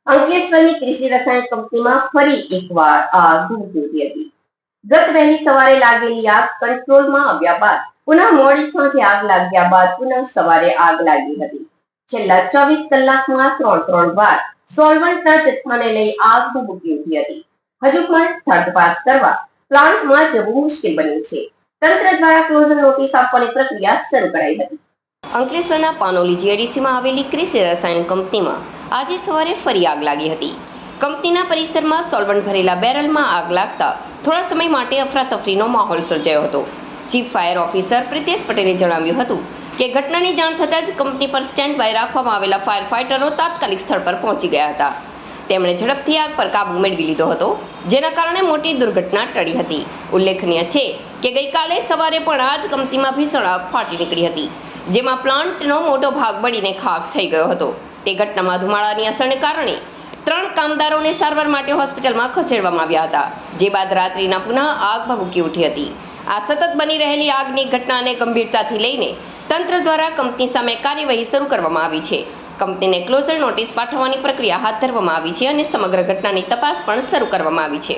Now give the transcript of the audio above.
અંકલેશ્વરની કૃષિ રસાયણ કંપનીમાં ફરી એકવાર આગ ભભૂકી હતી. ગત વહેલી સવારે લાગેલી આગ કંટ્રોલમાં આવ્યા બાદ પુનઃ મોડી સાંજે આગ લાગ્યા બાદ પુનઃ સવારે આગ લાગી હતી. છેલ્લા 24 કલાકમાં ત્રણ વાર સોલ્વન્ટના જથ્થાને લઈ આગ ભભૂકી ઉઠી હતી. હજુ પણ સ્થળ તપાસ કરવા પ્લાન્ટમાં જવું મુશ્કેલ બન્યું છે. તંત્ર દ્વારા ક્લોઝર નોટિસ આપવાની પ્રક્રિયા શરૂ કરાઈ હતી. અંકલેશ્વરના પાનોલી જીઆઈડીસીમાં આવેલી કૃષિ રસાયણ કંપનીમાં આજે સવારે ફરી આગ લાગી હતી. કંપનીના પરિસરમાં સોલ્વન્ટ ભરેલા બેરલમાં આગ લાગતા થોડા સમય માટે અફરાતફરીનો માહોલ સર્જાયો હતો. ચીફ ફાયર ઓફિસર પ્રિતેશ પટેલે જણાવ્યું હતું કે ઘટનાની જાણ થતાં જ કંપની પર સ્ટેન્ડ બાય રાખવામાં આવેલા ફાયર ફાઇટરો તાત્કાલિક સ્થળ પર પહોંચી ગયા હતા. તેમણે ઝડપથી આગ પર કાબુ મેળવી લીધો હતો, જેના કારણે મોટી દુર્ઘટના ટળી હતી. ઉલ્લેખનીય છે કે ગઈકાલે સવારે પણ આ જ કંપનીમાં ભીષણ આગ ફાટી નીકળી હતી, જેમાં પ્લાન્ટનો મોટો ભાગ બળીને ખાખ થઈ ગયો હતો. તે ઘટનામાં ધુમાડાની અસરને કારણે 3 કામદારોને સારવાર માટે હોસ્પિટલમાં ખસેડવામાં આવ્યા હતા, જે બાદ રાત્રિના પુનઃ આગ ભભૂકી ઉઠી હતી. આ સતત બની રહેલી આગની ઘટનાને ગંભીરતાથી લઈને તંત્ર દ્વારા કંપની સામે કાર્યવાહી શરૂ કરવામાં આવી છે. કંપનીને ક્લોઝર નોટિસ પાઠવવાની પ્રક્રિયા હાથ ધરવામાં આવી છે અને સમગ્ર ઘટનાની તપાસ પણ શરૂ કરવામાં આવી છે.